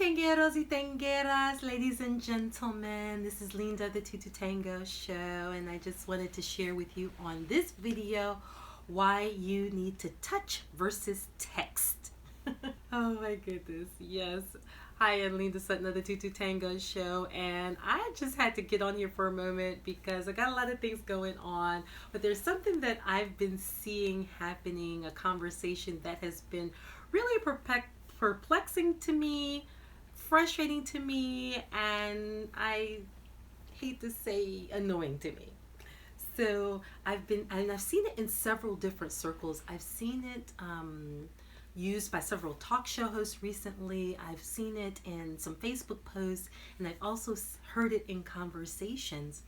tangueros y tangueras, ladies and gentlemen. This is Linda, the Tutu Tango Show, and I just wanted to share with you on this video why you need to touch versus text. Oh my goodness, yes. Hi, I'm Linda Sutton of the Tutu Tango Show, and I just had to get on here for a moment because I got a lot of things going on, but there's something that I've been seeing happening, a conversation that has been really perplexing to me, frustrating to me, and I hate to say annoying to me. So I've seen it in several different circles. I've seen it used by several talk show hosts recently. I've seen it in some Facebook posts, and I've also heard it in conversations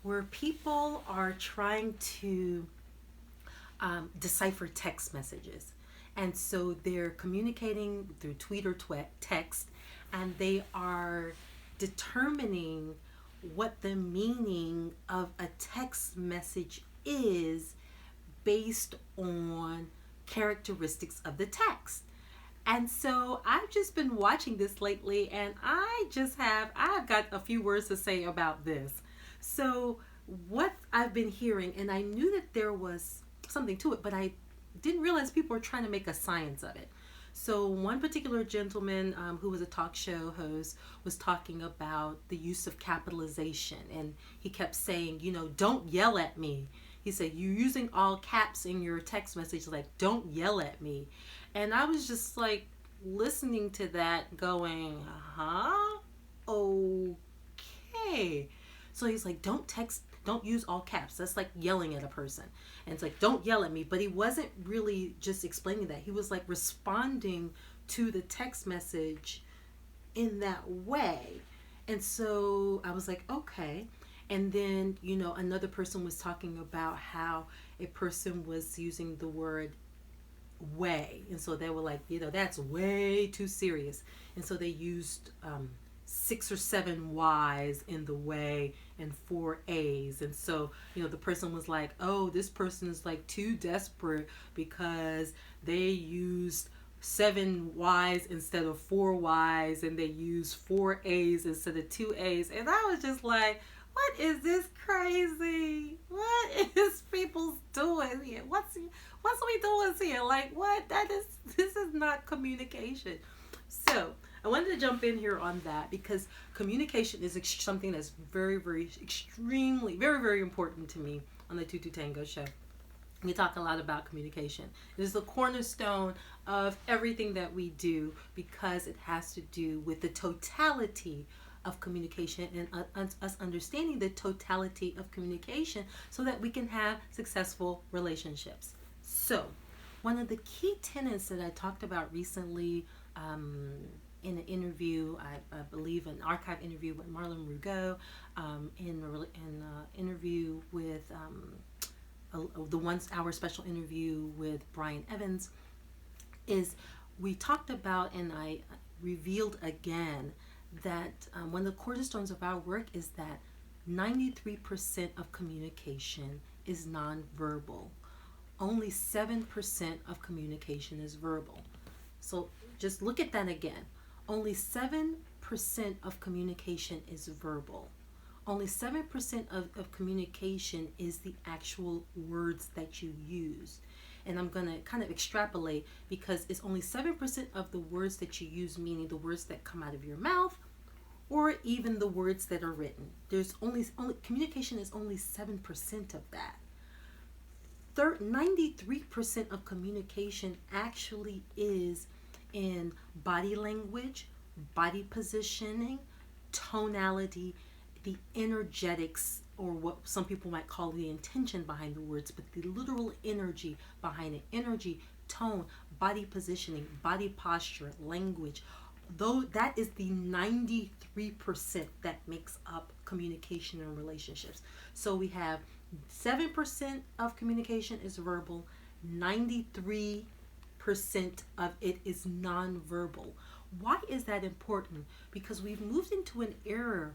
where people are trying to decipher text messages. And so they're communicating through tweet or text, and they are determining what the meaning of a text message is based on characteristics of the text. And so I've just been watching this lately, and I've got a few words to say about this. So what I've been hearing, and I knew that there was something to it, but I didn't realize people were trying to make a science of it. So one particular gentleman who was a talk show host was talking about the use of capitalization, and he kept saying, don't yell at me. He said, you're using all caps in your text message, like, don't yell at me. And I was just like listening to that going, okay. So he's like, don't use all caps. That's like yelling at a person. And it's like, don't yell at me. But he wasn't really just explaining that. He was like responding to the text message in that way. And so I was like, okay. And then, another person was talking about how a person was using the word way. And so they were like, that's way too serious. And so they used 6 or 7 Y's in the way and 4 A's. And so, the person was like, oh, this person is like too desperate because they used 7 Y's instead of 4 Y's, and they used 4 A's instead of 2 A's. And I was just like, what is this crazy? What is people doing here? What's we doing here? Like, what? This is not communication. So I wanted to jump in here on that because communication is something that's very, very, extremely, very, very important to me on the Tutu Tango Show. We talk a lot about communication. It is the cornerstone of everything that we do because it has to do with the totality of communication and us understanding the totality of communication so that we can have successful relationships. So one of the key tenets that I talked about recently in an interview, I believe an archive interview with Marlon Rugo, in an interview with the 1 hour special interview with Brian Evans, is we talked about, and I revealed again, that one of the cornerstones of our work is that 93% of communication is nonverbal. Only 7% of communication is verbal. So just look at that again. Only 7% of communication is verbal. Only 7% of communication is the actual words that you use. And I'm going to kind of extrapolate because it's only 7% of the words that you use, meaning the words that come out of your mouth or even the words that are written. There's only communication is only 7% of that. 93% of communication actually is in body language, body positioning, tonality, the energetics, or what some people might call the intention behind the words, but the literal energy behind it. Energy, tone, body positioning, body posture, language. Though that is the 93% that makes up communication and relationships. So we have 7% of communication is verbal, 93% of it is nonverbal. Why is that important? Because we've moved into an era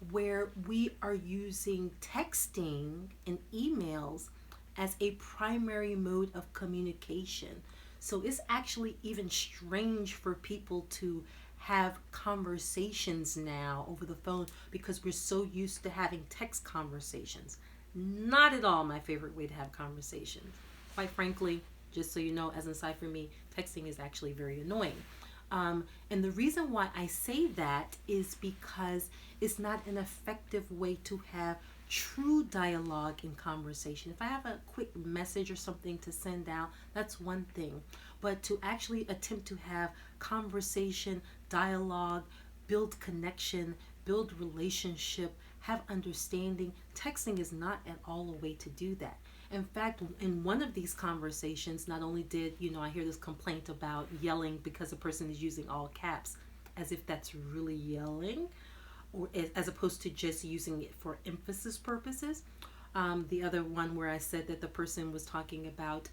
where we are using texting and emails as a primary mode of communication. So it's actually even strange for people to have conversations now over the phone because we're so used to having text conversations. Not at all my favorite way to have conversations. Quite frankly, just so you know, as an aside for me, texting is actually very annoying. And the reason why I say that is because it's not an effective way to have true dialogue and conversation. If I have a quick message or something to send out, that's one thing. But to actually attempt to have conversation, dialogue, build connection, build relationship, have understanding, texting is not at all a way to do that. In fact, in one of these conversations, not only did, I hear this complaint about yelling because a person is using all caps, as if that's really yelling, or as opposed to just using it for emphasis purposes. The other one where I said that the person was talking about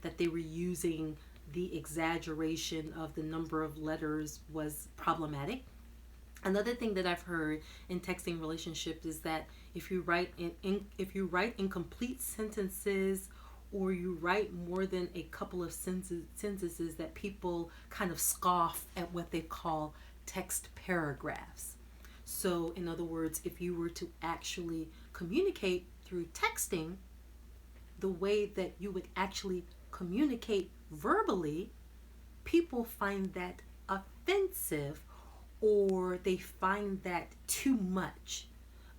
that they were using the exaggeration of the number of letters was problematic. Another thing that I've heard in texting relationships is that if you write in incomplete sentences, or you write more than a couple of sentences, that people kind of scoff at what they call text paragraphs. So in other words, if you were to actually communicate through texting the way that you would actually communicate verbally, people find that offensive, or they find that too much.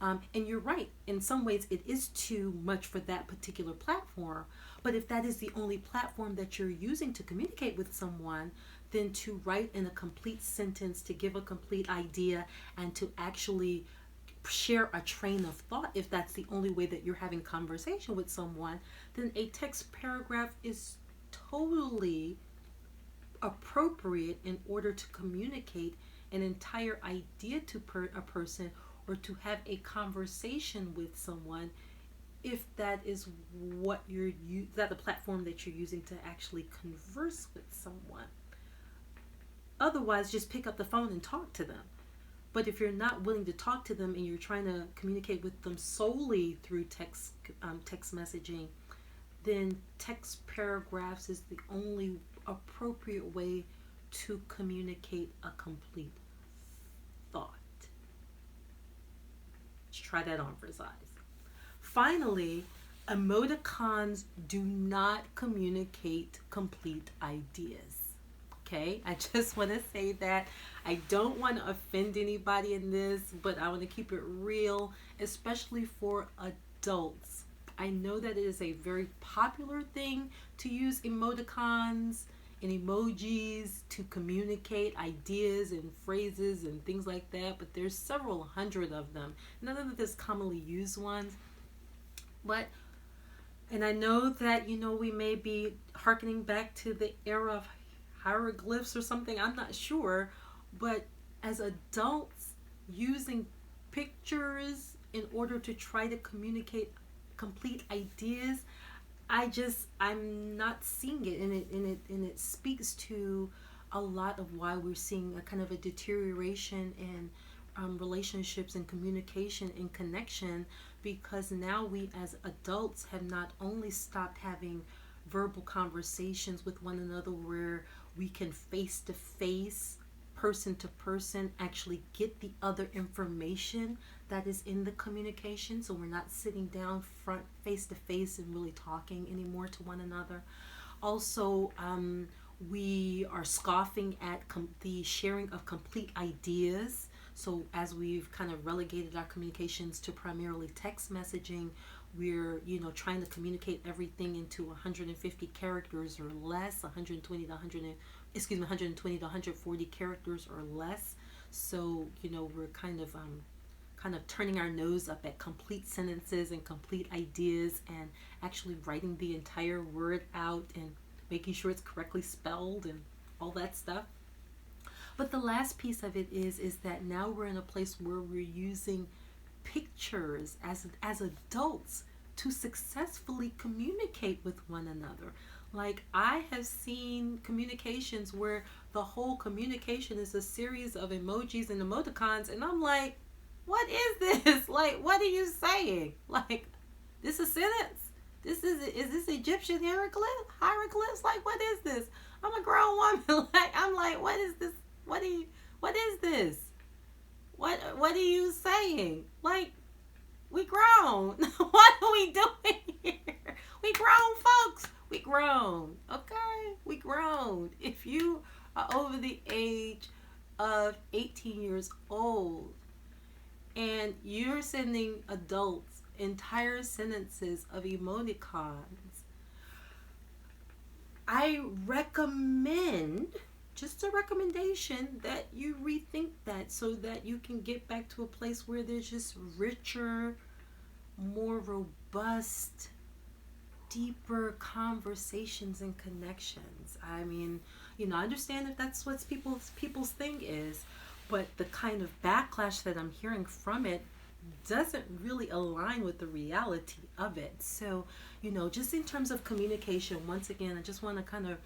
And you're right, in some ways it is too much for that particular platform. But if that is the only platform that you're using to communicate with someone, then to write in a complete sentence, to give a complete idea, and to actually share a train of thought, if that's the only way that you're having conversation with someone, then a text paragraph is totally appropriate in order to communicate an entire idea to a person, or to have a conversation with someone, if that is what that the platform that you're using to actually converse with someone. Otherwise, just pick up the phone and talk to them. But if you're not willing to talk to them and you're trying to communicate with them solely through text messaging, then text paragraphs is the only appropriate way to communicate a complete thought. Let's try that on for size. Finally, emoticons do not communicate complete ideas. Okay, I just want to say that. I don't want to offend anybody in this, but I want to keep it real, especially for adults. I know that it is a very popular thing to use emoticons and emojis to communicate ideas and phrases and things like that, but there's several hundred of them. None of the commonly used ones. And I know that, we may be hearkening back to the era of hieroglyphs or something, I'm not sure, but as adults using pictures in order to try to communicate complete ideas, I'm not seeing it, and it speaks to a lot of why we're seeing a kind of a deterioration in relationships and communication and connection, because now we as adults have not only stopped having verbal conversations with one another where we can face to face, person to person, actually get the other information that is in the communication. So we're not sitting down front face to face and really talking anymore to one another. Also, we are scoffing at the sharing of complete ideas. So as we've kind of relegated our communications to primarily text messaging, we're trying to communicate everything into 150 characters or less, 120 to 140 characters or less. So we're kind of turning our nose up at complete sentences and complete ideas, and actually writing the entire word out and making sure it's correctly spelled and all that stuff. But the last piece of it is that now we're in a place where we're using pictures as adults to successfully communicate with one another. Like, I have seen communications where the whole communication is a series of emojis and emoticons, and I'm like, what is this? Like, what are you saying? Like, this is a sentence? Is this Egyptian hieroglyphs? Like, what is this? I'm a grown woman. I'm like, what is this? what is this? What are you saying? Like, we grown. What are we doing here? We grown, folks. We grown. Okay? We grown. If you are over the age of 18 years old and you're sending adults entire sentences of emoticons, I recommend, just a recommendation, that you rethink that so that you can get back to a place where there's just richer, more robust, deeper conversations and connections. I mean, I understand if that's what people's thing is, but the kind of backlash that I'm hearing from it doesn't really align with the reality of it. So, just in terms of communication, once again, I just want to kind of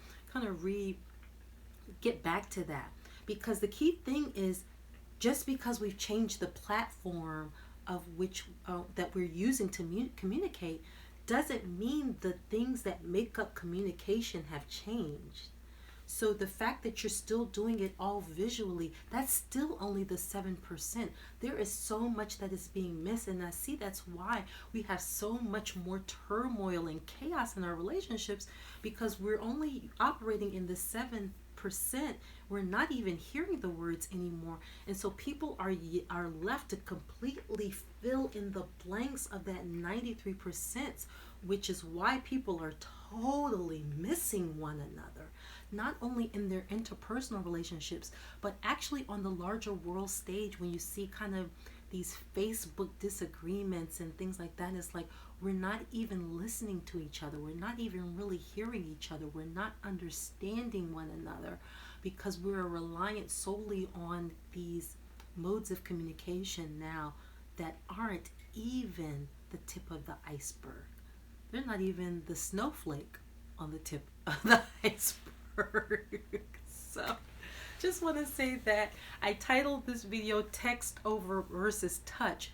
get back to that, because the key thing is, just because we've changed the platform of which that we're using to communicate doesn't mean the things that make up communication have changed. So the fact that you're still doing it all visually, that's still only the 7%. There is so much that is being missed, and I see that's why we have so much more turmoil and chaos in our relationships, because we're only operating in the 7%. We're not even hearing the words anymore, and so people are left to completely fill in the blanks of that 93%, which is why people are totally missing one another, not only in their interpersonal relationships, but actually on the larger world stage. When you see kind of these Facebook disagreements and things like that, it's like we're not even listening to each other. We're not even really hearing each other. We're not understanding one another, because we're reliant solely on these modes of communication now that aren't even the tip of the iceberg. They're not even the snowflake on the tip of the iceberg. So just want to say that I titled this video Text Over versus Touch,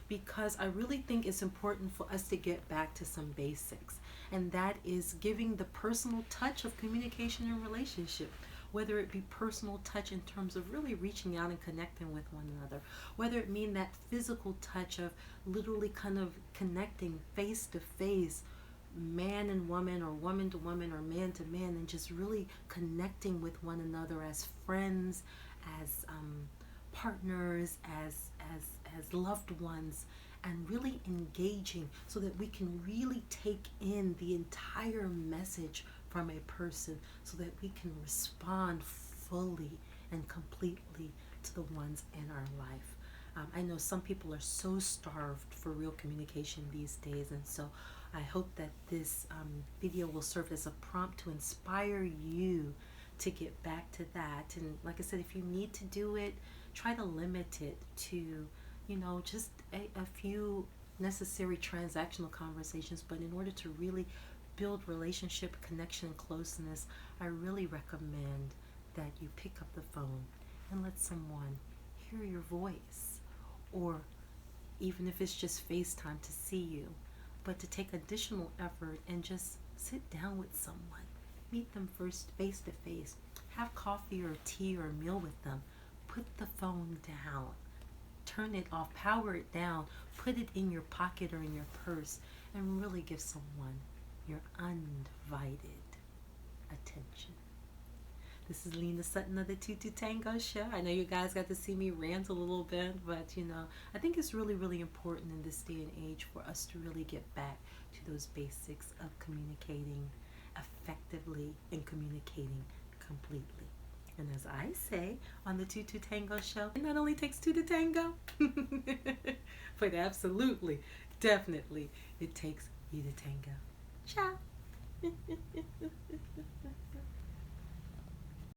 because I really think it's important for us to get back to some basics, and that is giving the personal touch of communication and relationship. Whether it be personal touch in terms of really reaching out and connecting with one another, whether it mean that physical touch of literally kind of connecting face to face, man and woman, or woman to woman, or man to man, and just really connecting with one another as friends, as partners, as loved ones, and really engaging so that we can really take in the entire message from a person, so that we can respond fully and completely to the ones in our life. I know some people are so starved for real communication these days, and so I hope that this video will serve as a prompt to inspire you to get back to that. And like I said, if you need to do it, try to limit it to, just a few necessary transactional conversations. But in order to really build relationship, connection, and closeness, I really recommend that you pick up the phone and let someone hear your voice, or even if it's just FaceTime to see you, but to take additional effort and just sit down with someone, meet them first face to face, have coffee or tea or a meal with them, put the phone down, turn it off, power it down, put it in your pocket or in your purse, and really give someone your undivided attention. This is Lena Sutton of the 22 Tango Show. I know you guys got to see me rant a little bit, but I think it's really, really important in this day and age for us to really get back to those basics of communicating effectively and communicating completely. And as I say on the 22 Tango Show, it not only takes two to tango, but absolutely, definitely, it takes you to tango. Ciao.